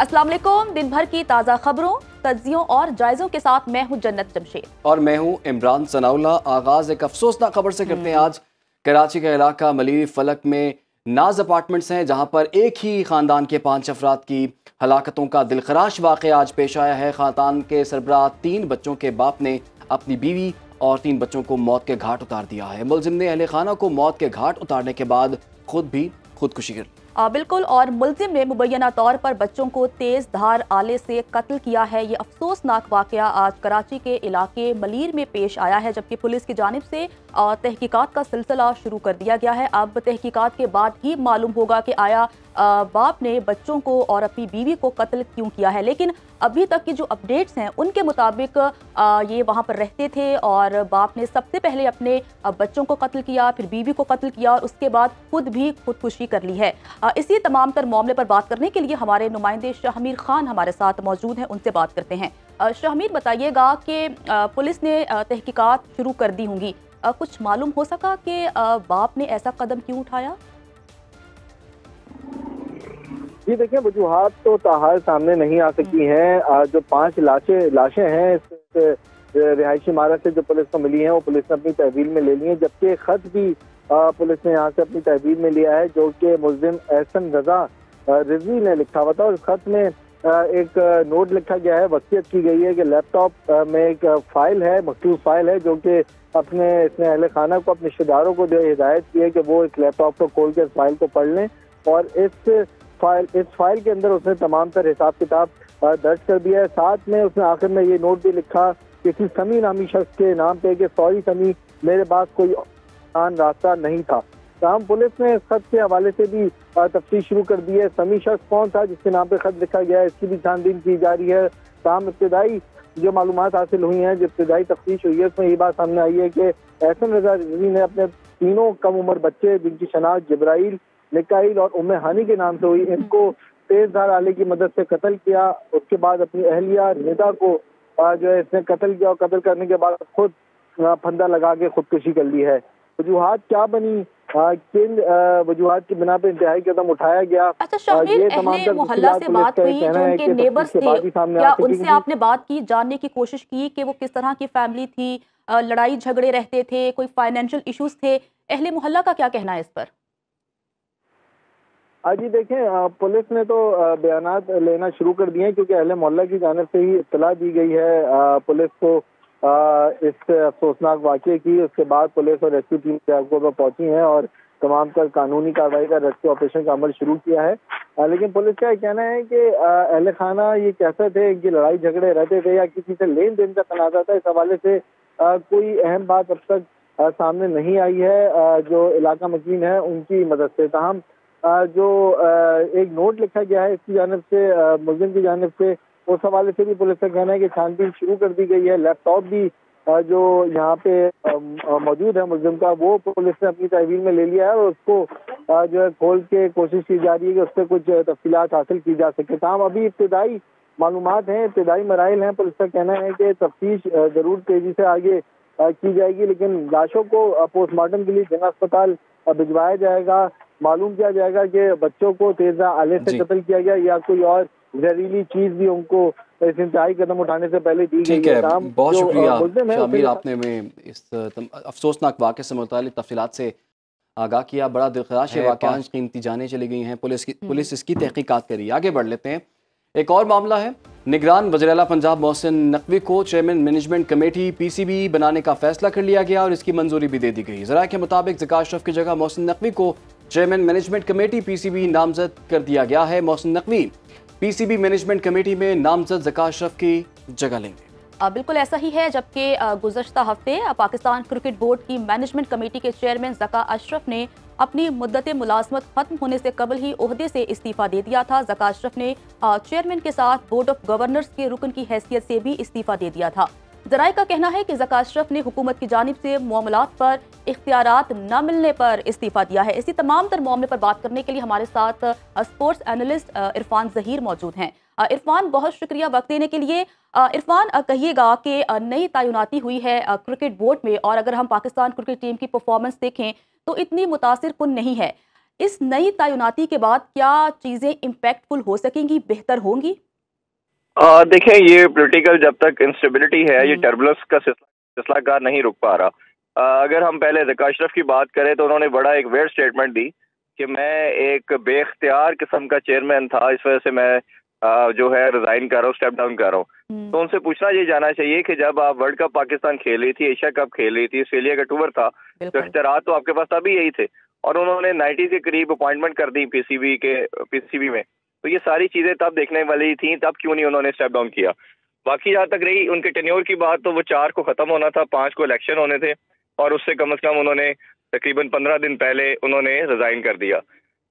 अस्सलाम वालेकुम। दिन भर की ताज़ा खबरों, तज्जियों और जायज़ों के साथ मैं हूं जन्नत जमशेद और मैं हूं इमरान सनाउल्ला। आगाज एक अफसोसनाक खबर से करते हैं। आज कराची का इलाका मलीरी फलक में नाज अपार्टमेंट्स हैं, जहां पर एक ही खानदान के 5 अफराद की हलाकतों का दिलखराश वाक़या आज पेश आया है। खानदान के सरबराह 3 बच्चों के बाप ने अपनी बीवी और 3 बच्चों को मौत के घाट उतार दिया है। मुलजिम ने अहले खाना को मौत के घाट उतारने के बाद खुद भी खुदकुशी कर ली। बिल्कुल, और मुलजिम ने मुबैना तौर पर बच्चों को तेज धार आले से कत्ल किया है। ये अफसोसनाक वाकया आज कराची के इलाके मलीर में पेश आया है, जबकि पुलिस की जानिब से तहकीकात का सिलसिला शुरू कर दिया गया है। अब तहकीकात के बाद ही मालूम होगा कि आया बाप ने बच्चों को और अपनी बीवी को कत्ल क्यों किया है। लेकिन अभी तक की जो अपडेट्स हैं उनके मुताबिक ये वहाँ पर रहते थे और बाप ने सबसे पहले अपने बच्चों को कत्ल किया, फिर बीवी को कत्ल किया और उसके बाद खुद भी खुदकुशी कर ली है। इसी तमाम तर मामले पर बात करने के लिए हमारे नुमाइंदे शाहमीर खान हमारे साथ मौजूद हैं, उनसे बात करते हैं। शाहमीर, बताइएगा कि पुलिस ने तहकीकात शुरू कर दी होंगी, कुछ मालूम हो सका कि बाप ने ऐसा कदम क्यों उठाया? जी देखिए, वजूहात तो ताहाल सामने नहीं आ सकी हैं। जो 5 लाशें हैं इस रिहायशी इमारत से जो पुलिस को मिली हैं, वो पुलिस ने अपनी तहवील में ले ली है, जबकि खत भी पुलिस ने यहाँ से अपनी तहवील में लिया है, जो कि मुलजिम एहसन रजा रिजवी ने लिखा हुआ था। और इस खत में एक नोट लिखा गया है, वसीयत की गई है कि लैपटॉप में एक फाइल है, मखसूस फाइल है, जो कि इसने अहले खाना को, अपने रिश्तेदारों को जो हिदायत की है कि वो इस लैपटॉप को खोल के इस फाइल को पढ़ लें। और इस फाइल के अंदर उसने तमाम तर हिसाब किताब दर्ज कर दिया है। साथ में उसने आखिर में ये नोट भी लिखा किसी समी नामी शख्स के नाम पे कि सॉरी समी, मेरे पास कोई आसान रास्ता नहीं था। तमाम पुलिस ने इस खत के हवाले से भी तफ्तीश शुरू कर दी है। समी शख्स कौन था जिसके नाम पे खत लिखा गया है, इसकी भी छानबीन की जा रही है। तमाम इब्तिदाई जो मालूमात हासिल हुई हैं, जो इब्तिदाई तफ्तीश हुई है, उसमें ये बात सामने आई है कि एहसन रजा रिजवी ने अपने 3 कम उम्र बच्चे, जिनकी शनाख्त जिब्राइल, मिकाइल और उम्मे हानी के नाम से हुई, इनको तेज धार आले की मदद से कत्ल किया। उसके बाद अपनी अहलिया निदा को जो है इसने कत्ल किया और कत्ल करने के बाद खुद फंदा लगा के खुदकुशी कर ली है। वजूहात क्या बनी, किन वजूहात की बिना पे इंतहाई कदम उठाया गया? अच्छा शामिर, अहले मोहल्ला से बात हुई, जो उनके नेबर्स थे, क्या उनसे आपने बात की, जानने की कोशिश की कि वो किस तरह की फैमिली थी, लड़ाई झगड़े रहते थे, कोई फाइनेंशियल इश्यूज थे? अहले मोहल्ला का क्या कहना है इस पर? जी देखें, पुलिस ने तो बयानात लेना शुरू कर दिए हैं, क्योंकि अहले मोहल्ला की जानिब से ही इत्तला दी गई है पुलिस को इस अफसोसनाक वाक़े की। उसके बाद पुलिस और रेस्क्यू टीम जगह पर पहुंची हैं और तमाम तर कानूनी कार्रवाई का रेस्क्यू ऑपरेशन का अमल शुरू किया है। लेकिन पुलिस का कहना है कि अहले खाना ये कैसे थे, इनकी लड़ाई झगड़े रहते थे या किसी से लेन देन का तनाज़ा था, इस हवाले से कोई अहम बात अब तक सामने नहीं आई है जो इलाका मकीन है उनकी मदद से। ताहम जो एक नोट लिखा गया है इसकी जानिब से, मुलजिम की जानिब से, उस हवाले से भी पुलिस का कहना है कि छानबीन शुरू कर दी गई है। लैपटॉप भी जो यहाँ पे मौजूद है मुलजिम का, वो पुलिस ने अपनी तहवील में ले लिया है और उसको जो है खोल के कोशिश की जा रही है कि उस पर कुछ तफसीलात हासिल की जा सके। तमाम अभी इब्तिदाई मालूमात हैं, इब्तिदाई मराइल हैं। पुलिस का कहना है कि तफ्तीश जरूर तेजी से आगे की जाएगी, लेकिन लाशों को पोस्टमार्टम के लिए जिला अस्पताल भिजवाया जाएगा। मालूम किया जाएगा कि बच्चों को तेज आले से कत्ल किया गया या कोई और जहरीली चीज भी उनको इस इंतहाई कदम उठाने से पहले दी गई है। बहुत शुक्रिया शामिर, आपने में इस अफसोसनाक वाक़े से मुताल्लिक़ तफसीलात से आगाह किया। बड़ा दिलखराश वाक़या, कीमती जानें चली गई हैं, पुलिस इसकी तहकीकात करी। आगे बढ़ लेते हैं। एक और मामला है, निगरान वज़ीर आला पंजाब मोहसिन नकवी को चेयरमैन मैनेजमेंट कमेटी PCB बनाने का फैसला कर लिया गया और इसकी मंजूरी भी दे दी गई। ज़राए के मुताबिक ज़का अशरफ की जगह मोहसिन नकवी को चेयरमैन मैनेजमेंट कमेटी PCB नामजद कर दिया गया है। Mohsin Naqvi PCB management committee में नामजद ज़का अशरफ की जगह लेंगे। बिल्कुल ऐसा ही है, जबकि गुज़श्ता हफ्ते पाकिस्तान क्रिकेट बोर्ड की मैनेजमेंट कमेटी के चेयरमैन ज़का अशरफ ने अपनी मुद्दत मुलाजमत खत्म होने से कबल ही ओहदे से इस्तीफ़ा दे दिया था। ज़का अशरफ ने चेयरमैन के साथ बोर्ड ऑफ गवर्नर्स के रुकन की हैसियत से भी इस्तीफ़ा दे दिया था। ज़राए का कहना है कि ज़का अशरफ ने हुकूमत की जानिब से मामलात पर इख्तियारात न मिलने पर इस्तीफ़ा दिया है। इसी तमाम तर मामले पर बात करने के लिए हमारे साथ स्पोर्ट्स एनालिस्ट इरफान ज़हीर मौजूद हैं। इरफान, बहुत शुक्रिया वक्त देने के लिए। इरफान, कहिएगा कि नई तैनाती हुई है क्रिकेट बोर्ड में और अगर हम पाकिस्तान क्रिकेट टीम की परफॉर्मेंस देखें तो इतनी मुतासिर कुन नहीं है, इस नई तैनाती के बाद क्या चीजें इम्पैक्टफुल हो सकेंगी, बेहतर होंगी? देखें, ये पॉलिटिकल जब तक इंस्टेबिलिटी है, ये टर्बुलेंस का सिलसिलाकार नहीं रुक पा रहा। अगर हम पहले ज़का अशरफ की बात करें तो उन्होंने बड़ा एक वेयर स्टेटमेंट दी कि मैं एक बेख्तियार किस्म का चेयरमैन था, इस वजह से मैं जो है रिजाइन कर रहा हूँ, स्टेप डाउन कर रहा हूँ। तो उनसे पूछना ये जाना चाहिए कि जब आप वर्ल्ड कप पाकिस्तान खेल रही थी, एशिया कप खेल रही थी, ऑस्ट्रेलिया का टूर था, तो इख्तियारात तो आपके पास तभी यही थे, और उन्होंने 90 के करीब अपॉइंटमेंट कर दी पीसीबी में। तो ये सारी चीजें तब देखने वाली थी, तब क्यों नहीं उन्होंने स्टेप डाउन किया। बाकी जहाँ तक रही उनके टेन्योर की बात, तो वो 4 को खत्म होना था, 5 को इलेक्शन होने थे, और उससे कम से कम उन्होंने तकरीबन 15 दिन पहले उन्होंने रिजाइन कर दिया।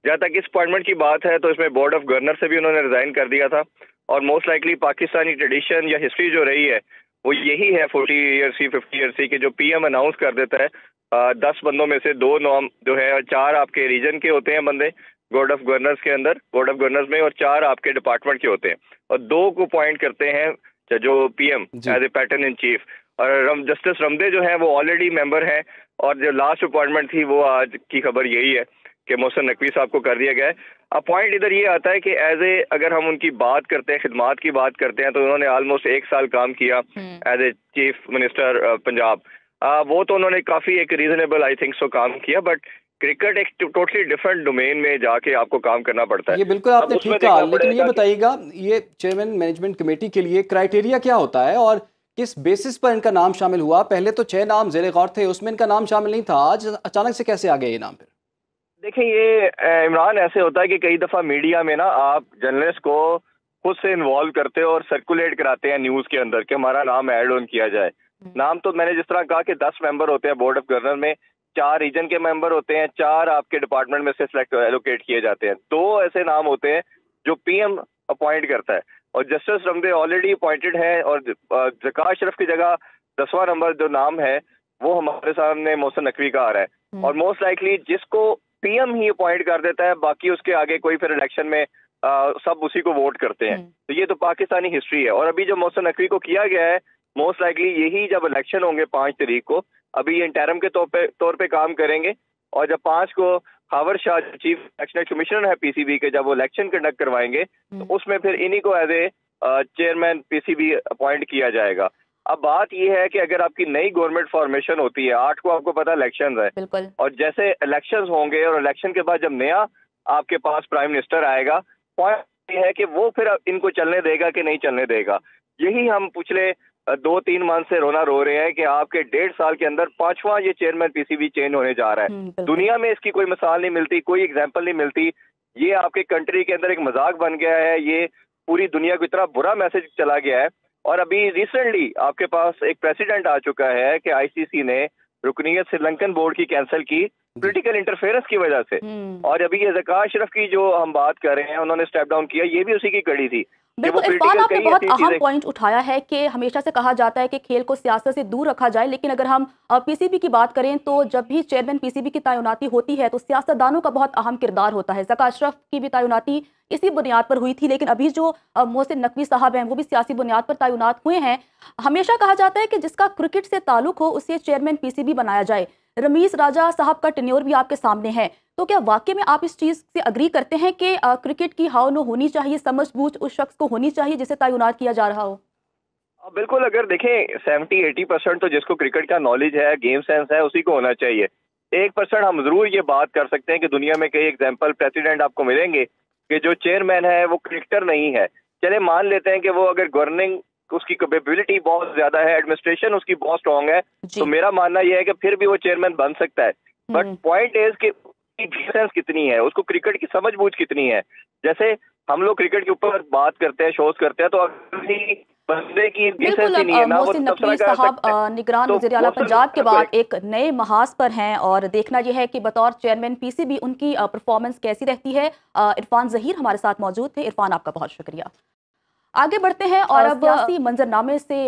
जहाँ तक इस अपॉइंटमेंट की बात है तो इसमें बोर्ड ऑफ गवर्नर से भी उन्होंने रिजाइन कर दिया था, और मोस्ट लाइकली पाकिस्तानी ट्रेडिशन या हिस्ट्री जो रही है वो यही है 40 ईयर्स की, 50 ईयर्स की, कि जो पीएम अनाउंस कर देता है 10 बंदों में से 2 नाम जो है, 4 आपके रीजन के होते हैं बंदे बोर्ड ऑफ गवर्नर्स के अंदर, बोर्ड ऑफ गवर्नर्स में, और 4 आपके डिपार्टमेंट के होते हैं, और 2 को अपॉइंट करते हैं जो PM as a patron in chief. और जस्टिस रमदे जो है वो ऑलरेडी मेंबर हैं, और जो लास्ट अपॉइंटमेंट थी वो आज की खबर यही है कि मोहसिन नकवी साहब को कर दिया गया है। अब पॉइंट इधर ये आता है कि एज ए अगर हम उनकी बात करते हैं, खिदमात की बात करते हैं, तो उन्होंने ऑलमोस्ट 1 साल काम किया as a chief minister Punjab. वो तो उन्होंने काफी एक रीजनेबल आई थिंक सो काम किया, बट क्रिकेट एक टोटली डिफरेंट डोमेन में जाके आपको काम करना पड़ता है। ये बिल्कुल आपने ठीक कहा, लेकिन ये बताइएगा, ये चेयरमैन मैनेजमेंट कमेटी के लिए क्राइटेरिया क्या होता है और किस बेसिस पर इनका नाम शामिल हुआ? पहले तो 6 नाम ज़ेरे गौर थे, उसमें इनका नाम शामिल नहीं था, आज अचानक से कैसे आ गया ये नाम फिर? देखिए, ये इमरान ऐसे होता है कि कई दफा मीडिया में ना आप जर्नलिस्ट को खुद से इन्वॉल्व करते हो और सर्कुलेट कराते हैं न्यूज के अंदर कि हमारा नाम ऐड ऑन किया जाए। नाम तो मैंने जिस तरह कहा कि 10 मेंबर होते हैं बोर्ड ऑफ गवर्नर में, 4 रीजन के मेंबर होते हैं, 4 आपके डिपार्टमेंट में से सिलेक्ट एलोकेट किए जाते हैं, 2 ऐसे नाम होते हैं जो पीएम अपॉइंट करता है, और जस्टिस रमदे ऑलरेडी अपॉइंटेड है, और ज़का अशरफ की जगह 10वां नंबर जो नाम है वो हमारे सामने मोहसिन नकवी का आ रहा है, और मोस्ट लाइकली जिसको पीएम ही अपॉइंट कर देता है, बाकी उसके आगे कोई फिर इलेक्शन में सब उसी को वोट करते हैं। तो ये तो पाकिस्तानी हिस्ट्री है। और अभी जो मोहसिन नकवी को किया गया है, मोस्ट लाइकली यही जब इलेक्शन होंगे 5 तारीख को, अभी ये इंटरम के तौर पे काम करेंगे, और जब 5 को हावर शाह चीफ इलेक्शन कमिश्नर है पीसीबी के, जब वो इलेक्शन कंडक्ट करवाएंगे तो उसमें फिर इन्हीं को as a chairman PCB appoint किया जाएगा। अब बात यह है कि अगर आपकी नई गवर्नमेंट फॉर्मेशन होती है, 8 को आपको पता इलेक्शन है, और जैसे इलेक्शन होंगे और इलेक्शन के बाद जब नया आपके पास प्राइम मिनिस्टर आएगा, पॉइंट ये है कि वो फिर इनको चलने देगा कि नहीं चलने देगा। यही हम पिछले 2-3 मंथ से रोना रो रहे हैं कि आपके 1.5 साल के अंदर 5वां ये चेयरमैन पीसीबी चेंज होने जा रहा है। दुनिया में इसकी कोई मिसाल नहीं मिलती, कोई एग्जाम्पल नहीं मिलती। ये आपके कंट्री के अंदर एक मजाक बन गया है, ये पूरी दुनिया को इतना बुरा मैसेज चला गया है। और अभी रिसेंटली आपके पास एक प्रेसिडेंट आ चुका है कि आईसीसी ने रुकनीयत श्रीलंकन बोर्ड की कैंसिल की पॉलिटिकल इंटरफेरेंस की वजह से। और अभी ये ज़का अशरफ की जो हम बात कर रहे हैं, उन्होंने स्टेप डाउन किया, ये भी उसी की कड़ी थी। बिल्कुल, इरफान आपने बहुत अहम पॉइंट उठाया है कि हमेशा से कहा जाता है कि खेल को सियासत से दूर रखा जाए, लेकिन अगर हम पीसीबी की बात करें तो जब भी चेयरमैन पीसीबी की तैनाती होती है तो सियासतदानों का बहुत अहम किरदार होता है। ज़का अशरफ की भी तैनाती इसी बुनियाद पर हुई थी, लेकिन अभी जो मोहसिन नकवी साहब हैं वो भी सियासी बुनियाद पर तैनात हुए हैं। हमेशा कहा जाता है कि जिसका क्रिकेट से ताल्लुक हो उसे चेयरमैन पीसीबी बनाया जाए। रमीज राजा साहब का टेन्योर भी आपके सामने है, तो क्या वाकई में आप इस चीज से अग्री करते हैं कि क्रिकेट की हाव नो होनी चाहिए, समझबूझ उस शख्स को होनी चाहिए जिसे तैनात किया जा रहा हो? बिल्कुल, अगर देखें 70-80% तो जिसको क्रिकेट का नॉलेज है, गेम सेंस है, उसी को होना चाहिए। 1% हम जरूर ये बात कर सकते हैं कि दुनिया में कई एग्जाम्पल प्रेसिडेंट आपको मिलेंगे कि जो चेयरमैन है वो क्रिकेटर नहीं है। चले मान लेते हैं कि वो अगर गवर्निंग उसकी कैपेबिलिटी बहुत ज्यादा है, एडमिनिस्ट्रेशन उसकी बहुत स्ट्रॉन्ग है, तो मेरा मानना यह है कि फिर भी वो चेयरमैन बन सकता है। बट पॉइंट इज कि सेंस कितनी है, उसको क्रिकेट की समझबूझ कितनी है। जैसे हम लोग क्रिकेट के ऊपर बात करते हैं, शोज करते हैं, तो अगर बंदे की सेंस ही नहीं है ना, वो नकवी साहब निगरान वज़ीर आला पंजाब के बाद एक नए महाज पर हैं, और देखना यह है कि बतौर चेयरमैन पीसीबी उनकी परफॉर्मेंस कैसी रहती है। इरफान ज़हीर हमारे साथ मौजूद थे। इरफान, आपका बहुत शुक्रिया। आगे बढ़ते हैं और अब सियासी मंजरनामे से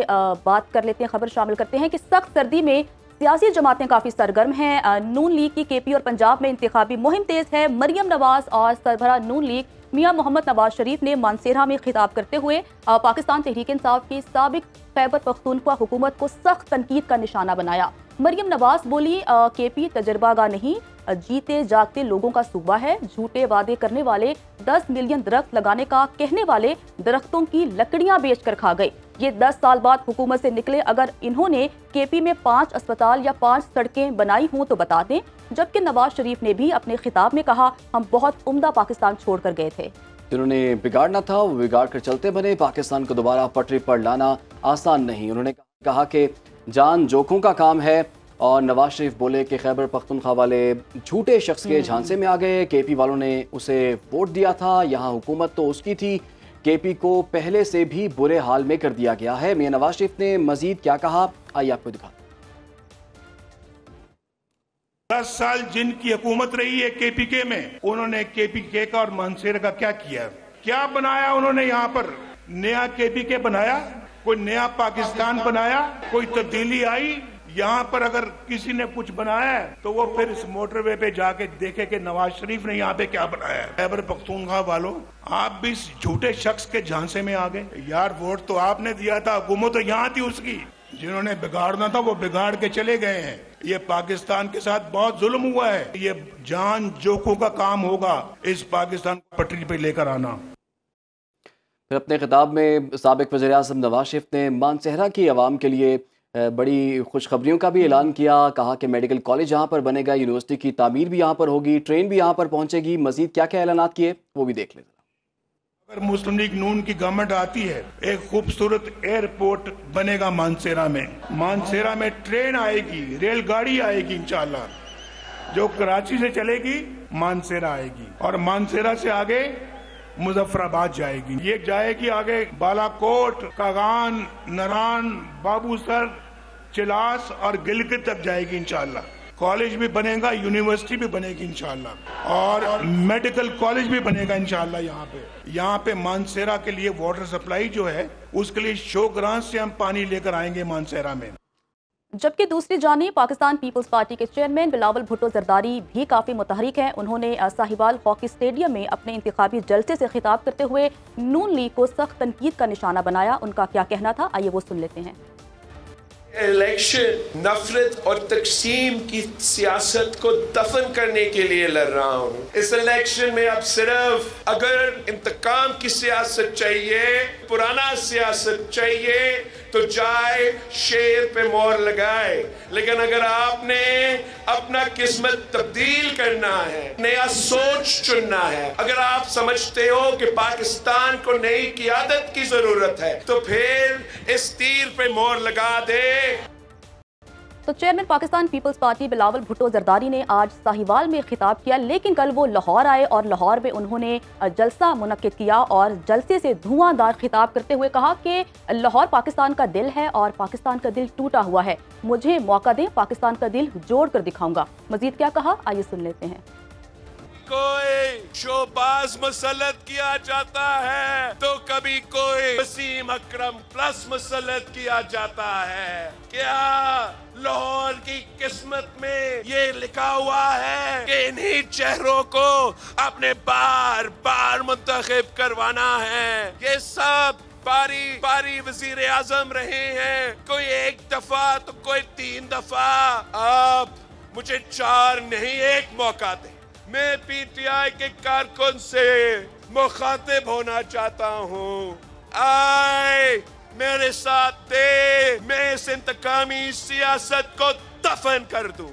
बात कर लेते हैं, खबर शामिल करते हैं कि सख्त सर्दी में सियासी जमातें काफ़ी सरगर्म हैं। नून लीग की केपी और पंजाब में इंतखाबी मुहिम तेज है। मरियम नवाज और सरबराह नून लीग मियां मोहम्मद नवाज शरीफ ने मानसेरा में खिताब करते हुए पाकिस्तान तहरीक इंसाफ की साबिक खैबर पख्तूनख्वा हुकूमत को सख्त तनकीद का निशाना बनाया। मरियम नवाज बोली, केपी तजर्बागा नहीं, जीते जागते लोगों का सूबा है। झूठे वादे करने वाले 10 मिलियन दरख्त लगाने का कहने वाले दरख्तों की लकड़ियां बेचकर खा गए। ये 10 साल बाद हुकूमत से निकले। अगर इन्होंने केपी में 5 अस्पताल या 5 सड़कें बनाई हों तो बता दें। जबकि नवाज शरीफ ने भी अपने खिताब में कहा, हम बहुत उम्दा पाकिस्तान छोड़कर गए थे। जिन्होंने बिगाड़ना था वो बिगाड़ कर चलते बने। पाकिस्तान को दोबारा पटरी पर लाना आसान नहीं। उन्होंने कहा कि जान जोखों का काम है। और नवाज शरीफ बोले कि खैबर पख्तूनख्वा वाले झूठे शख्स के झांसे में आ गए। केपी वालों ने उसे वोट दिया था, यहाँ हुकूमत तो उसकी थी। केपी को पहले से भी बुरे हाल में कर दिया गया है। मियां नवाज शरीफ ने मजीद क्या कहा, आइए आपको दिखा। 10 साल जिनकी हुकूमत रही है केपीके में, उन्होंने केपीके का और मानसेरा का क्या किया, क्या बनाया उन्होंने? यहाँ पर नया केपीके बनाया, कोई नया पाकिस्तान बनाया, कोई तब्दीली आई? यहाँ पर अगर किसी ने कुछ बनाया है तो वो फिर इस मोटरवे पे जाके देखे कि नवाज शरीफ ने यहाँ पे क्या बनाया है। खैबर पख्तूनख्वा वालों, आप भी इस झूठे शख्स के झांसे में आ गए। यार वोट तो आपने दिया था, हुकूमत तो यहाँ थी उसकी। जिन्होंने बिगाड़ना था वो बिगाड़ के चले गए हैं। ये पाकिस्तान के साथ बहुत जुल्म हुआ है। ये जान जोखों का काम होगा इस पाकिस्तान को पटरी पे लेकर आना। फिर अपने खिताब में साबिक वज़ीर आज़म नवाज शरीफ ने मानसेहरा की आवाम के लिए बड़ी खुशखबरियों का भी ऐलान किया। कहा कि मेडिकल कॉलेज यहाँ पर बनेगा, यूनिवर्सिटी की तामीर भी यहाँ पर होगी, ट्रेन भी यहाँ पर पहुँचेगी। मजीद क्या क्या ऐलानात किए वो भी देख लें। अगर मुस्लिम लीग नून की गवर्नमेंट आती है, एक खूबसूरत एयरपोर्ट बनेगा मानसेरा में। मानसेरा में ट्रेन आएगी, रेलगाड़ी आएगी इंशाल्लाह, जो कराची से चलेगी मानसेरा आएगी और मानसेरा से आगे मुजफ्फराबाद जाएगी। ये जाएगी आगे बालाकोट, कागान, नरान, बाबूसर, चिलास और गिलगित तक जाएगी इंशाल्लाह। कॉलेज भी बनेगा, यूनिवर्सिटी भी बनेगी इंशाल्लाह और मेडिकल कॉलेज भी बनेगा इंशाल्लाह। यहाँ पे मानसेरा के लिए वाटर सप्लाई जो है उसके लिए शोग्रां से हम पानी लेकर आएंगे मानसेरा में। जबकि दूसरी जानिब पाकिस्तान पीपल्स पार्टी के चेयरमैन बिलावल भुट्टो जरदारी भी काफ़ी मुतहरिक हैं। उन्होंने साहिवाल हॉकी स्टेडियम में अपने इंतखाबी जलसे से खिताब करते हुए नून लीग को सख्त तनकीद का निशाना बनाया। उनका क्या कहना था, आइए वो सुन लेते हैं। इलेक्शन नफरत और तकसीम की सियासत को दफन करने के लिए लड़ रहा हूँ। इस इलेक्शन में अब सिर्फ अगर इंतकाम की सियासत चाहिए, पुराना सियासत चाहिए तो जाए शेर पे मोहर लगाए। लेकिन अगर आपने अपना किस्मत तब्दील करना है, नया सोच चुनना है, अगर आप समझते हो कि पाकिस्तान को नई क़ियादत की जरूरत है तो फिर इस तीर पे मोहर लगा दे। तो chairman Pakistan Peoples Party Bilawal Bhutto Zardari ने आज साहिवाल में खिताब किया, लेकिन कल वो लाहौर आए और लाहौर में उन्होंने जलसा मुनक्किद किया और जलसे से धुआंधार खिताब करते हुए कहा कि लाहौर पाकिस्तान का दिल है और पाकिस्तान का दिल टूटा हुआ है। मुझे मौका दें, पाकिस्तान का दिल जोड़ कर दिखाऊंगा। मजीद क्या कहा, आइए सुन लेते हैं। कोई शोबाज मुसल्लत किया जाता है तो कभी कोई वसीम अकरम प्लस मुसल्लत किया जाता है। क्या लाहौर की किस्मत में ये लिखा हुआ है कि इन्हीं चेहरों को आपने बार बार मुंतखब करवाना है? ये सब बारी बारी वजीर आजम रहे हैं, कोई एक दफा तो कोई 3 दफा। आप मुझे 4 नहीं 1 मौका दें। मैं पीटीआई के कारकुन से मुखातिब होना चाहता हूँ। आए मेरे साथ दे, मैं इस इंतकामी सियासत को दफन कर दूँ।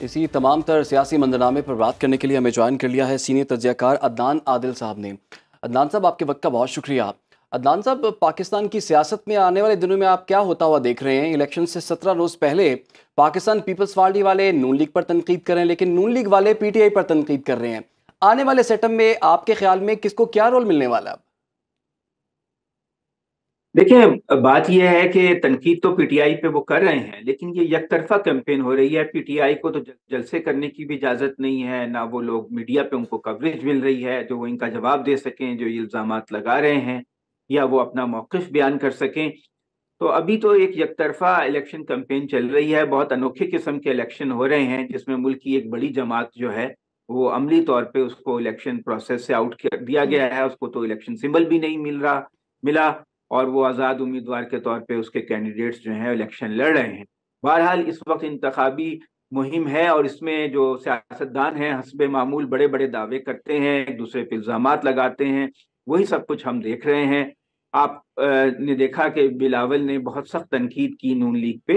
इसी तमाम तर सियासी मंजरनामे पर बात करने के लिए हमें ज्वाइन कर लिया है सीनियर तजज़ियाकार अदनान आदिल साहब ने। अदनान साहब, आपके वक्त का बहुत शुक्रिया। अदनान साहब, पाकिस्तान की सियासत में आने वाले दिनों में आप क्या होता हुआ देख रहे हैं? इलेक्शन से 17 रोज़ पहले पाकिस्तान पीपल्स पार्टी वाले नून लीग पर तनकीद कर रहे हैं, लेकिन नून लीग वाले पीटीआई पर तनकीद कर रहे हैं। आने वाले सेटअप में आपके ख्याल में किसको क्या रोल मिलने वाला है? देखिए, बात यह है कि तनकीद तो पीटीआई पे वो कर रहे हैं, लेकिन ये यकतरफा कैंपेन हो रही है। पीटीआई को तो जलसे करने की भी इजाज़त नहीं है, ना वो लोग मीडिया पे उनको कवरेज मिल रही है जो वो इनका जवाब दे सकें, जो ये इल्ज़ामात लगा रहे हैं, या वो अपना मौक़िफ़ बयान कर सकें। तो अभी तो एक यकतरफा इलेक्शन कैंपेन चल रही है। बहुत अनोखे किस्म के इलेक्शन हो रहे हैं जिसमें मुल्क की एक बड़ी जमात जो है वो अमली तौर पे उसको इलेक्शन प्रोसेस से आउट कर दिया गया है। उसको तो इलेक्शन सिंबल भी नहीं मिला और वो आज़ाद उम्मीदवार के तौर पे उसके कैंडिडेट्स जो हैं इलेक्शन लड़ रहे हैं। बहरहाल इस वक्त इंतखाबी मुहिम है और इसमें जो सियासतदान हैं हस्बे मामूल बड़े बड़े दावे करते हैं, एक दूसरे पे इल्जामात लगाते हैं, वही सब कुछ हम देख रहे हैं। आप ने देखा कि बिलावल ने बहुत सख्त तनकीद की नून लीग पे।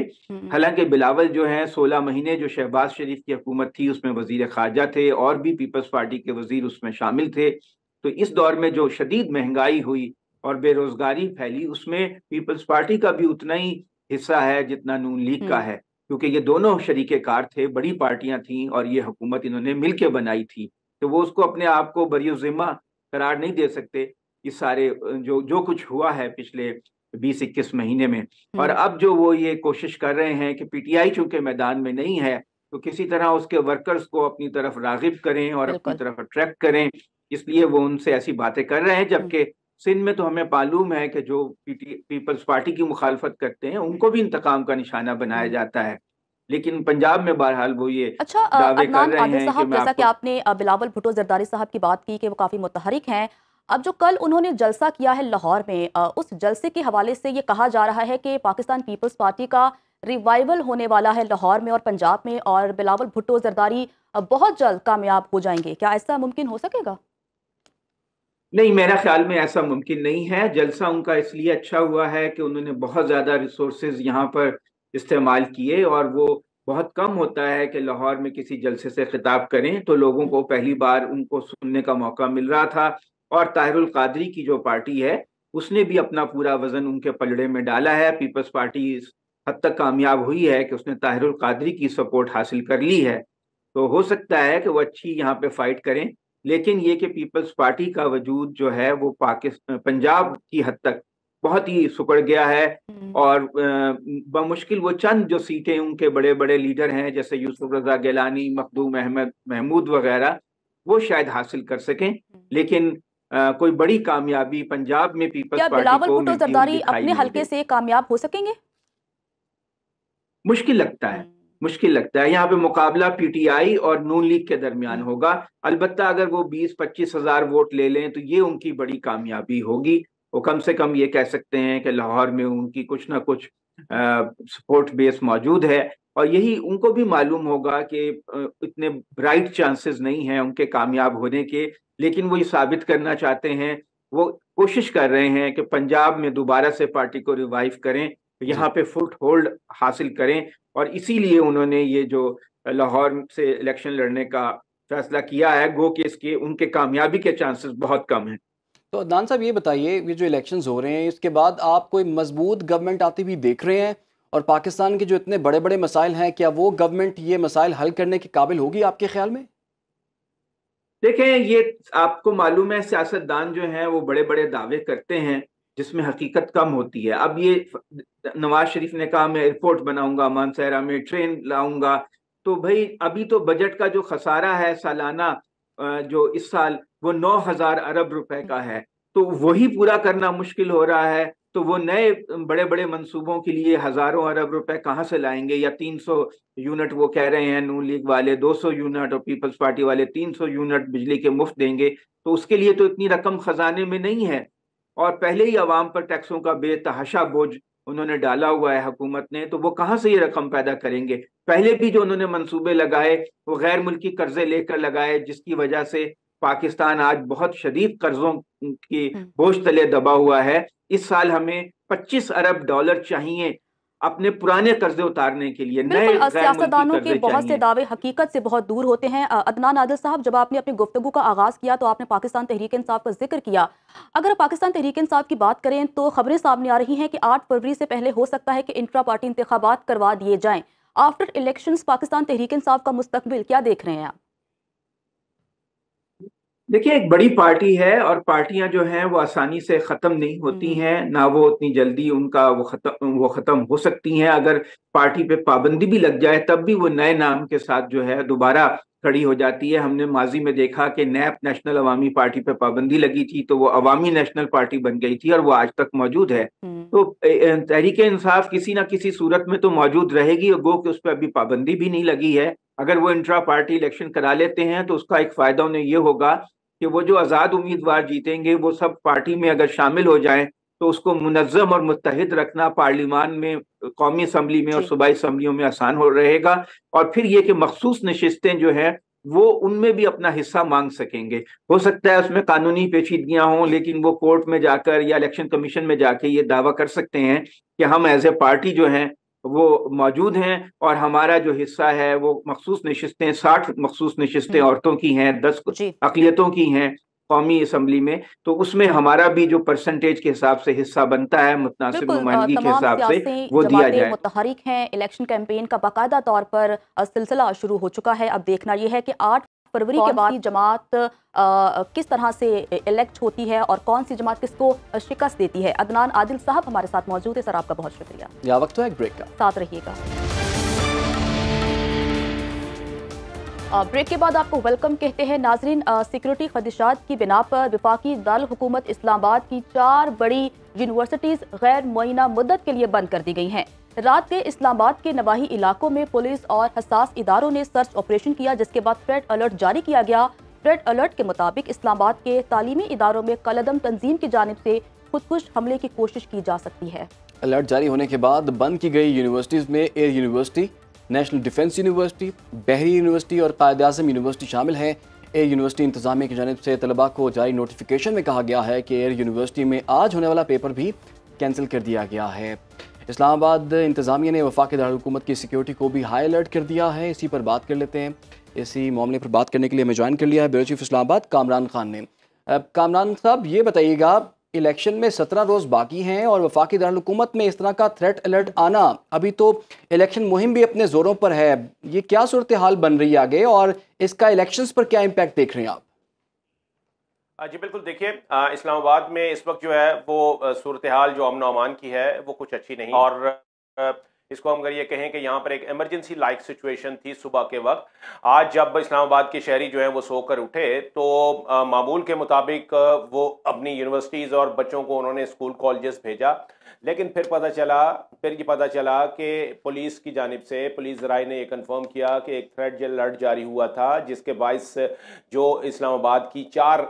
हालांकि बिलावल जो है 16 महीने जो शहबाज शरीफ की हुकूमत थी उसमें वजीर खारजा थे और भी पीपल्स पार्टी के वजीर उसमें शामिल थे। तो इस दौर में जो शदीद महंगाई हुई और बेरोजगारी फैली उसमें पीपल्स पार्टी का भी उतना ही हिस्सा है जितना नून लीग का है, क्योंकि ये दोनों शरीके कार थे, बड़ी पार्टियां थीं और ये हुकूमत इन्होंने मिलकर बनाई थी। तो वो उसको अपने आप को बरियुज़िम्मा करार नहीं दे सकते इस सारे जो कुछ हुआ है पिछले 20-21 महीने में। और अब जो वो ये कोशिश कर रहे हैं कि पीटीआई चूंकि मैदान में नहीं है तो किसी तरह उसके वर्कर्स को अपनी तरफ रागिब करें और अपनी तरफ अट्रैक्ट करें, इसलिए वो उनसे ऐसी बातें कर रहे हैं। जबकि सिंध में तो हमें मालूम है कि जो पीपल्स पार्टी की मुखालफत करते हैं उनको भी इंतकाम का निशाना बनाया जाता है, लेकिन पंजाब में बहरहाल वो ये दावे कर रहे हैं साहब, जैसा कि आपने बिलावल भुट्टो जरदारी साहब की बात की कि वो काफी मुतहरिक हैं। अब जो कल उन्होंने जलसा किया है लाहौर में, उस जलसे के हवाले से ये कहा जा रहा है कि पाकिस्तान पीपल्स पार्टी का रिवाइवल होने वाला है लाहौर में और पंजाब में और बिलावल भुट्टो जरदारी बहुत जल्द कामयाब हो जाएंगे। क्या ऐसा मुमकिन हो सकेगा? नहीं, मेरा ख्याल में ऐसा मुमकिन नहीं है। जलसा उनका इसलिए अच्छा हुआ है कि उन्होंने बहुत ज़्यादा रिसोर्सेज यहाँ पर इस्तेमाल किए और वो बहुत कम होता है कि लाहौर में किसी जलसे से खिताब करें तो लोगों को पहली बार उनको सुनने का मौका मिल रहा था। और ताहिरुल कादरी की जो पार्टी है उसने भी अपना पूरा वजन उनके पलड़े में डाला है। पीपल्स पार्टी इस हद तक कामयाब हुई है कि उसने ताहिरुल कादरी की सपोर्ट हासिल कर ली है। तो हो सकता है कि वो अच्छी यहाँ पे फाइट करें, लेकिन ये कि पीपल्स पार्टी का वजूद जो है वो पंजाब की हद तक बहुत ही सुकड़ गया है और बमुश्किल वो चंद जो सीटें उनके बड़े बड़े लीडर हैं जैसे यूसुफ रजा गिलानी, मखदूम अहमद महमूद वगैरह वो शायद हासिल कर सकें, लेकिन कोई बड़ी कामयाबी पंजाब में पीपल्स पार्टी को बिलावल भुट्टो जरदारी अपने हल्के से कामयाब हो सकेंगे? मुश्किल लगता है, मुश्किल लगता है। यहाँ पे मुकाबला पीटीआई और नून लीग के दरमियान होगा। अलबत्ता अगर वो 20-25 हज़ार वोट ले लें तो ये उनकी बड़ी कामयाबी होगी। वो कम से कम ये कह सकते हैं कि लाहौर में उनकी कुछ ना कुछ सपोर्ट बेस मौजूद है और यही उनको भी मालूम होगा कि इतने ब्राइट चांसेस नहीं हैं उनके कामयाब होने के, लेकिन वो ये साबित करना चाहते हैं, वो कोशिश कर रहे हैं कि पंजाब में दोबारा से पार्टी को रिवाइव करें, यहाँ पे फुट होल्ड हासिल करें और इसीलिए उन्होंने ये जो लाहौर से इलेक्शन लड़ने का फैसला किया है। गो कि इसके उनके कामयाबी के चांसेस बहुत कम हैं। तो अदनान साहब ये बताइए, ये जो इलेक्शंस हो रहे हैं इसके बाद आप कोई मजबूत गवर्नमेंट आती हुई देख रहे हैं और पाकिस्तान के जो इतने बड़े बड़े मसाइल हैं क्या वो गवर्नमेंट ये मसाइल हल करने के काबिल होगी आपके ख्याल में? देखें, ये आपको मालूम है सियासतदान जो हैं वो बड़े बड़े दावे करते हैं जिसमें हकीकत कम होती है। अब ये नवाज शरीफ ने कहा मैं एयरपोर्ट बनाऊंगा, मानसहरा में ट्रेन लाऊंगा, तो भाई अभी तो बजट का जो खसारा है सालाना जो इस साल वो 9,000 अरब रुपए का है, तो वही पूरा करना मुश्किल हो रहा है। तो वो नए बड़े बड़े मंसूबों के लिए हजारों अरब रुपए कहाँ से लाएंगे? या 300 यूनिट वो कह रहे हैं नून लीग वाले 200 यूनिट और पीपल्स पार्टी वाले 300 यूनिट बिजली के मुफ्त देंगे, तो उसके लिए तो इतनी रकम खजाने में नहीं है और पहले ही अवाम पर टैक्सों का बेतहाशा बोझ उन्होंने डाला हुआ है हुकूमत ने, तो वो कहाँ से ये रकम पैदा करेंगे? पहले भी जो उन्होंने मंसूबे लगाए वो गैर मुल्की कर्जे लेकर लगाए जिसकी वजह से पाकिस्तान आज बहुत शदीद कर्जों की बोझ तले दबा हुआ है। इस साल हमें 25 अरब डॉलर चाहिए अपने पुराने कर्जे उतारने के लिए। नए सियासतदानों के बहुत से दावे हकीकत से बहुत दूर होते हैं। अदनान आदिल साहब, जब आपने अपनी गुफ्तगू का आगाज किया तो आपने पाकिस्तान तहरीक इंसाफ का जिक्र किया। अगर पाकिस्तान तहरीक इंसाफ की बात करें तो खबरें सामने आ रही हैं कि 8 फरवरी से पहले हो सकता है कि इंट्रा पार्टी इंतखाबात करवा दिए जाएं। आफ्टर इलेक्शंस पाकिस्तान तहरीक इंसाफ का मुस्तकबिल क्या देख रहे हैं आप? देखिए, एक बड़ी पार्टी है और पार्टियां जो हैं वो आसानी से ख़त्म नहीं होती हैं, ना वो उतनी जल्दी उनका वो ख़त्म हो सकती हैं। अगर पार्टी पे पाबंदी भी लग जाए तब भी वो नए नाम के साथ जो है दोबारा खड़ी हो जाती है। हमने माजी में देखा कि नैप नेशनल अवामी पार्टी पे पाबंदी लगी थी तो वो अवामी नेशनल पार्टी बन गई थी और वो आज तक मौजूद है। तो तहरीक इंसाफ किसी ना किसी सूरत में तो मौजूद रहेगी और गो कि उस पर अभी पाबंदी भी नहीं लगी है। अगर वो इंट्रा पार्टी इलेक्शन करा लेते हैं तो उसका एक फ़ायदा उन्हें ये होगा कि वो जो आज़ाद उम्मीदवार जीतेंगे वो सब पार्टी में अगर शामिल हो जाएं तो उसको मुनज़्ज़म और मुत्तहिद रखना पार्लिमान में, कौमी असम्बली में और सूबाई असम्बलियों में आसान हो रहेगा। और फिर ये कि मखसूस नशिस्तें जो है वो उनमें भी अपना हिस्सा मांग सकेंगे। हो सकता है उसमें कानूनी पेचीदगियां हों, लेकिन वो कोर्ट में जाकर या इलेक्शन कमीशन में जाके ये दावा कर सकते हैं कि हम एज ए पार्टी जो हैं वो मौजूद हैं और हमारा जो हिस्सा है वो मखसूस नशिस्तें, 60 मखसूस नशिस्तें औरतों की हैं, 10 अक़लियतों की हैं कौमी असम्बली में, तो उसमें हमारा भी जो परसेंटेज के हिसाब से हिस्सा बनता है मुतनासिब नुमाइंदगी के हिसाब से वो दिया जाए। मुतहरिक हैं, इलेक्शन कैंपेन का बाकायदा तौर पर सिलसिला शुरू हो चुका है। अब देखना यह है कि 8 फरवरी के बाद जमात किस तरह से इलेक्ट होती है और कौन सी जमात किसको शिकस्त देती है। अदनान आदिल साहब हमारे साथ मौजूद है। सर, आपका बहुत शुक्रिया। या वक्त है एक ब्रेक का, साथ रहिएगा। ब्रेक के बाद आपको वेलकम कहते हैं। नाजरीन, सिक्योरिटी खदशात की बिना पर वफाकी दारुल हुकूमत इस्लामाबाद की 4 बड़ी यूनिवर्सिटीज गैर मुअय्यना मुद्दत के लिए बंद कर दी गई हैं। रात के इस्लामाबाद के नवाही इलाकों में पुलिस और हसास इदारों ने सर्च ऑपरेशन किया, जिसके बाद थ्रेड अलर्ट जारी किया गया। थ्रेड अलर्ट के मुताबिक इस्लामाबाद के तालीमी इदारों में कलअदम तंजीम की जानिब से खुदकुश हमले की कोशिश की जा सकती है। अलर्ट जारी होने के बाद बंद की गई यूनिवर्सिटीज़ में air university, national defence university, बहरी यूनिवर्सिटी और कायद आज़म यूनिवर्सिटी शामिल है। एयर यूनिवर्सिटी इंतजामिया की जानिब से तलबा को जारी नोटिफिकेशन में कहा गया है कि एयर यूनिवर्सिटी में आज होने वाला पेपर भी कैंसिल कर दिया गया है। इस्लामाबाद इंतजामिया ने वफाकी दारुल हुकूमत की सिक्योरिटी को भी हाई अलर्ट कर दिया है। इसी पर बात कर लेते हैं। इसी मामले पर बात करने के लिए हमें ज्वाइन कर लिया है ब्यूरो चीफ इस्लामाबाद कामरान खान ने। कामरान साहब, ये बताइएगा, इलेक्शन में 17 रोज़ बाकी हैं और वफाकी दारुल हुकूमत में इस तरह का थ्रेट अलर्ट आना, अभी तो इलेक्शन मुहिम भी अपने ज़ोरों पर है, ये क्या सूरत हाल बन रही है आगे और इसका इलेक्शंस पर क्या इम्पैक्ट देख रहे हैं आप? जी बिल्कुल, देखिए इस्लामाबाद में इस वक्त जो है वो सूरत हाल जो अमन अमान की है वो कुछ अच्छी नहीं, और इसको हम अगर ये कहें कि यहाँ पर एक इमरजेंसी लाइक सिचुएशन थी सुबह के वक्त। आज जब इस्लामाबाद के शहरी जो हैं वो सोकर उठे तो मामूल के मुताबिक वो अपनी यूनिवर्सिटीज़ और बच्चों को उन्होंने स्कूल कॉलेजेस भेजा, लेकिन फिर ये पता चला कि पुलिस की जानिब से पुलिस ज़राए ने ये कन्फर्म किया कि एक थ्रेड अलर्ट जारी हुआ था, जिसके बायस जो इस्लामाबाद की 4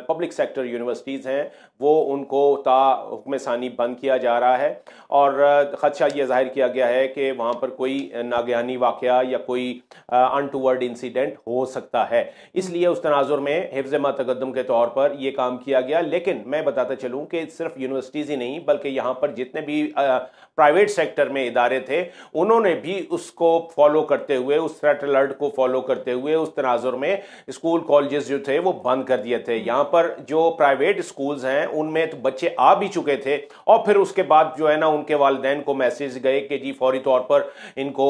पब्लिक सेक्टर यूनिवर्सिटीज़ हैं वो उनको ता हुक्म सानी बंद किया जा रहा है। और ख़दशा ये ज़ाहिर किया गया है कि वहाँ पर कोई नागहानी वाक़या या कोई अनटूवर्ड इंसिडेंट हो सकता है, इसलिए उस तनाजुर में हिफ्ज़ मा तक़द्दुम के तौर पर यह काम किया गया। लेकिन मैं बताता चलूँ कि सिर्फ यूनिवर्सिटीज़ ही नहीं बल्कि यहाँ पर जितने भी प्राइवेट सेक्टर में इदारे थे उन्होंने भी उसको फॉलो करते हुए, उस थ्रेट अलर्ट को फॉलो करते हुए उस तनाजुर में स्कूल कॉलेजेस जो थे वो बंद कर दिए थे। यहाँ पर जो प्राइवेट स्कूल्स हैं उनमें तो बच्चे आ भी चुके थे और फिर उसके बाद जो है ना उनके वालिदैन को मैसेज गए कि जी फौरी तौर पर इनको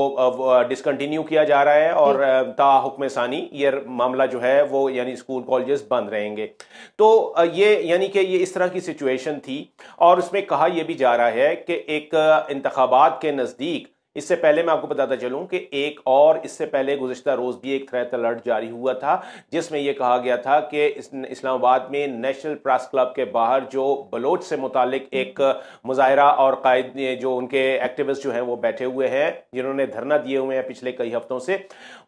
डिसकंटिन्यू किया जा रहा है और ता हुक्म सानी ये मामला जो है वो यानी स्कूल कॉलेजेस बंद रहेंगे। तो ये यानी कि ये इस तरह की सिचुएशन थी। और उसमें कहा यह भी जा रहा है कि एक इंतखाबात के नज़दीक, इससे पहले मैं आपको बताता चलूं कि एक और इससे पहले गुज़िश्ता रोज़ भी एक थ्रेट अलर्ट जारी हुआ था जिसमें यह कहा गया था कि इस्लामाबाद में नेशनल प्रेस क्लब के बाहर जो बलोच से मुतालिक एक मुजाहिरा और कायद जो उनके एक्टिविस्ट जो हैं वो बैठे हुए हैं जिन्होंने धरना दिए हुए हैं पिछले कई हफ्तों से,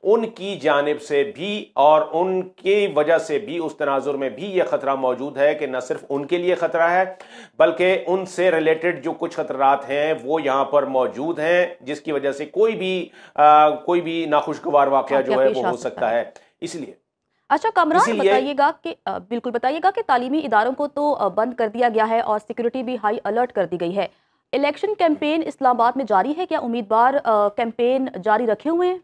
उनकी जानिब से भी और उनकी वजह से भी उस तनाजुर में भी यह खतरा मौजूद है कि न सिर्फ उनके लिए खतरा है बल्कि उनसे रिलेटेड जो कुछ खतरात हैं वो यहाँ पर मौजूद हैं, जिसकी वजह से कोई भी नाखुशगवार वाकया जो है वो हो सकता है। इसलिए अच्छा कामरान, बताइएगा कि बिल्कुल बताइएगा कि तालीमी इदारों को तो बंद कर दिया गया है और सिक्योरिटी भी हाई अलर्ट कर दी गई है। इलेक्शन कैंपेन इस्लामाबाद में जारी है, क्या उम्मीदवार कैंपेन जारी रखे हुए हैं?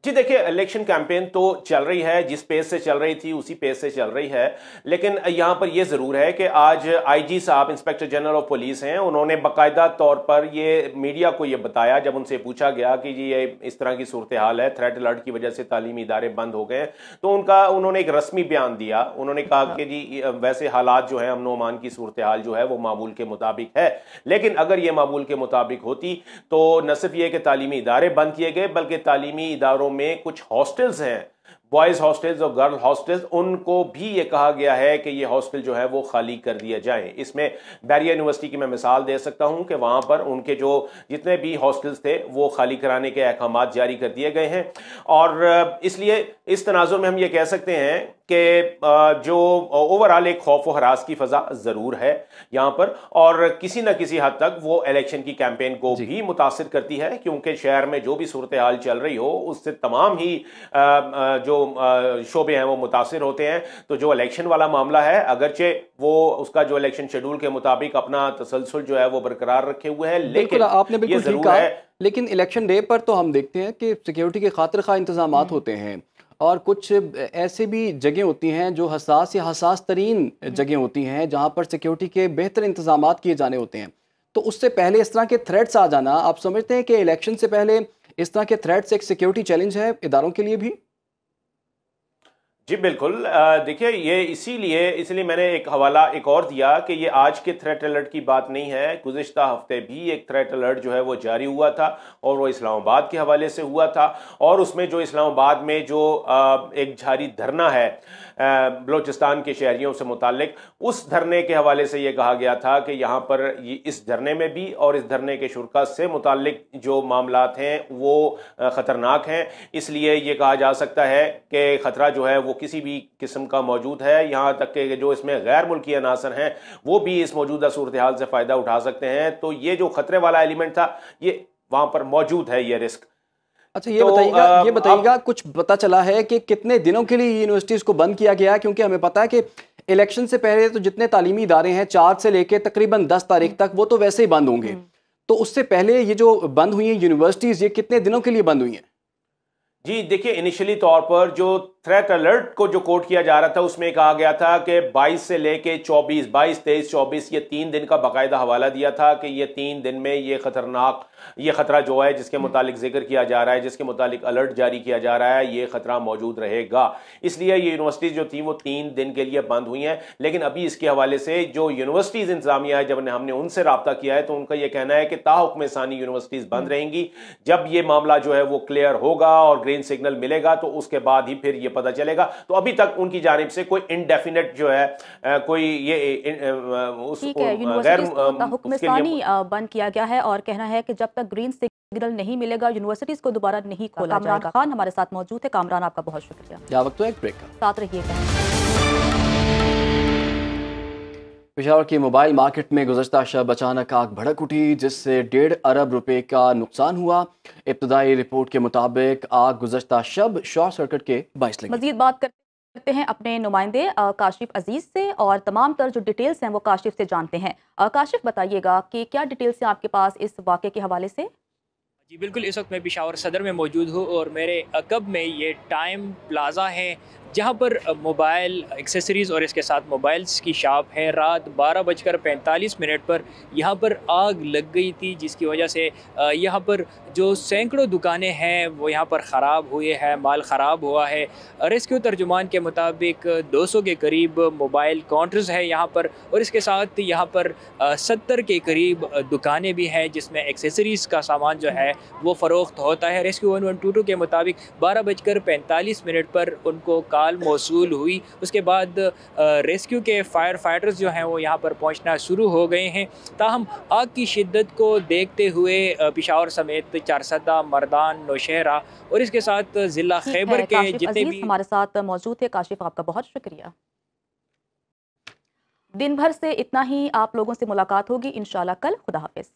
जी देखिए, इलेक्शन कैंपेन तो चल रही है, जिस पेस से चल रही थी उसी पेस से चल रही है। लेकिन यहाँ पर यह ज़रूर है कि आज आईजी साहब, इंस्पेक्टर जनरल ऑफ पुलिस हैं, उन्होंने बाकायदा तौर पर ये मीडिया को ये बताया जब उनसे पूछा गया कि जी ये इस तरह की सूरत हाल है, थ्रेट अलर्ट की वजह से तालीमी इदारे बंद हो गए, तो उन्होंने एक रस्मी बयान दिया। उन्होंने कहा कि जी वैसे हालात जो है अमन अमान की सूरत हाल जो है वो मामूल के मुताबिक है, लेकिन अगर ये मामूल के मुताबिक होती तो न सिर्फ ये कि तालीमी इदारे बंद किए गए बल्कि तालीमी इदारों में कुछ हॉस्टल्स हैं बॉयज़ हॉस्टल्स और गर्ल हॉस्टल्स, उनको भी ये कहा गया है कि ये हॉस्टल जो है वो खाली कर दिया जाए। इसमें बैरिया यूनिवर्सिटी की मैं मिसाल दे सकता हूं कि वहां पर उनके जो जितने भी हॉस्टल्स थे वो खाली कराने के अहकाम जारी कर दिए गए हैं। और इसलिए इस तनाजुर में हम ये कह सकते हैं कि जो ओवरऑल एक खौफ व हरास की फजा जरूर है यहाँ पर, और किसी न किसी हद तक वो इलेक्शन की कैंपेन को भी मुतासिर करती है, क्योंकि शहर में जो भी सूरत हाल चल रही हो उससे तमाम ही जो शोबे हैं वो मुतासिर होते हैं। तो जो इलेक्शन वाला मामला है, अगरचे वो उसका जो इलेक्शन शेड्यूल के मुताबिक अपना तसलसल जो है वो बरकरार रखे हुए है, लेकिन आपने बिल्कुल ठीक कहा, लेकिन इलेक्शन डे पर तो हम देखते हैं कि सिक्योरिटी के खातिर खा इंतजाम होते हैं, और कुछ ऐसे भी जगह होती हैं जो हसास या हसास तरीन जगह होती हैं जहाँ पर सिक्योरिटी के बेहतर इंतजाम किए जाने होते हैं। तो उससे पहले इस तरह के थ्रेट्स आ जाना, आप समझते हैं कि इलेक्शन से पहले इस तरह के थ्रेट्स एक सिक्योरिटी चैलेंज है इदारों के लिए भी? जी बिल्कुल, देखिए ये इसीलिए मैंने एक हवाला एक और दिया कि ये आज के थ्रेट अलर्ट की बात नहीं है। गुज़िश्ता हफ्ते भी एक थ्रेट अलर्ट जो है वो जारी हुआ था, और वो इस्लामाबाद के हवाले से हुआ था, और उसमें जो इस्लामाबाद में जो एक जारी धरना है बलोचिस्तान के शहरियों से मुतालिक, उस धरने के हवाले से ये कहा गया था कि यहाँ पर इस धरने में भी और इस धरने के शुरा से मुतालिक जो मामलात हैं वो ख़तरनाक हैं। इसलिए ये कहा जा सकता है कि ख़तरा जो है वो किसी भी किस्म का मौजूद है, यहाँ तक कि जो इसमें गैर मुल्की अनासर हैं वो भी इस मौजूदा सूरत हाल से फ़ायदा उठा सकते हैं। तो ये जो ख़तरे वाला एलिमेंट था ये वहाँ पर मौजूद है, ये रिस्क। अच्छा, ये बताइएगा कुछ पता चला है कि कितने दिनों के लिए यूनिवर्सिटीज़ को बंद किया गया है? क्योंकि हमें पता है कि इलेक्शन से पहले तो जितने तालीमी इदारे हैं 4 से लेकर तकरीबन 10 तारीख तक वो तो वैसे ही बंद होंगे, तो उससे पहले ये जो बंद हुई हैं यूनिवर्सिटीज़, ये कितने दिनों के लिए बंद हुई हैं? जी देखिए, इनिशियली तौर पर जो थ्रेट अलर्ट को जो कोट किया जा रहा था उसमें कहा गया था कि 22 से लेके 24, 22, 23, 24 ये 3 दिन का बाकायदा हवाला दिया था कि ये 3 दिन में ये खतरनाक, ये खतरा जो है जिसके मुतालिक जिक्र किया जा रहा है, जिसके मुतालिक अलर्ट जारी किया जा रहा है, ये खतरा मौजूद रहेगा। इसलिए ये यूनिवर्सिटीज़ जो थी वो 3 दिन के लिए बंद हुई हैं। लेकिन अभी इसके हवाले से जो यूनिवर्सिटीज़ इंतजामिया है, जब हमने उनसे रब्ता किया है तो उनका यह कहना है कि ताहुक्म सानी यूनिवर्सिटीज़ बंद रहेंगी। जब ये मामला जो है वो क्लियर होगा और ग्रीन सिग्नल मिलेगा तो उसके बाद ही फिर ये पता चलेगा। तो अभी तक उनकी जानिब से कोई इनडेफिनेट जो है कोई ये गैर हुक्मसानी बंद किया गया है, और कहना है कि जब तक ग्रीन सिग्नल नहीं मिलेगा यूनिवर्सिटीज को दोबारा नहीं खोला जाएगा। खान हमारे साथ मौजूद है। कामरान, आपका बहुत शुक्रिया। वक्त एक ब्रेक का साथ रहिएगा। पेशावर की मोबाइल मार्केट में गुज़श्ता शब अचानक आग भड़क उठी, जिससे 1.5 अरब रुपए का नुकसान हुआ। इब्तदाई रिपोर्ट के मुताबिक आग गुज़श्ता शब शॉर्ट सर्किट के बाइस लगी। मजीद बात करते हैं अपने नुमाइंदे काशिफ अजीज से, और तमाम तर जो डिटेल्स हैं वो काशिफ से जानते हैं। काशिफ, बताइएगा कि क्या डिटेल्स हैं आपके पास इस वाक़े के हवाले से? जी बिल्कुल, इस वक्त मैं पेशावर सदर में मौजूद हूँ, और मेरे अकब में ये टाइम प्लाज़ा है जहाँ पर मोबाइल एक्सेसरीज़ और इसके साथ मोबाइल्स की शॉप है। रात 12:45 पर यहाँ पर आग लग गई थी, जिसकी वजह से यहाँ पर जो सैकड़ों दुकानें हैं वो यहाँ पर ख़राब हुए हैं, माल ख़राब हुआ है। रेस्क्यू तर्जुमान के मुताबिक 200 के करीब मोबाइल काउंटर्स हैं यहाँ पर, और इसके साथ यहाँ पर 70 के करीब दुकानें भी हैं जिसमें एक्सेसरीज़ का सामान जो है वो फ़रोख्त होता है। रेस्क्यू 1122 के मुताबिक 12:45 पर उनको कॉल मौसूल हुई। उसके बाद रेस्क्यू के फायर फाइटर्स जो हैं वो यहाँ पर पहुँचना शुरू हो गए हैं। ताहम आग की शिद्दत को देखते हुए पेशावर समेत चारसदा, मर्दान, नौशहरा और इसके साथ ज़िला खैबर के जितने भी हमारे साथ मौजूद थे। काशिफ, आपका बहुत शुक्रिया। दिन भर से इतना ही, आप लोगों से मुलाकात होगी इंशाल्लाह कल। खुदा हाफिज़।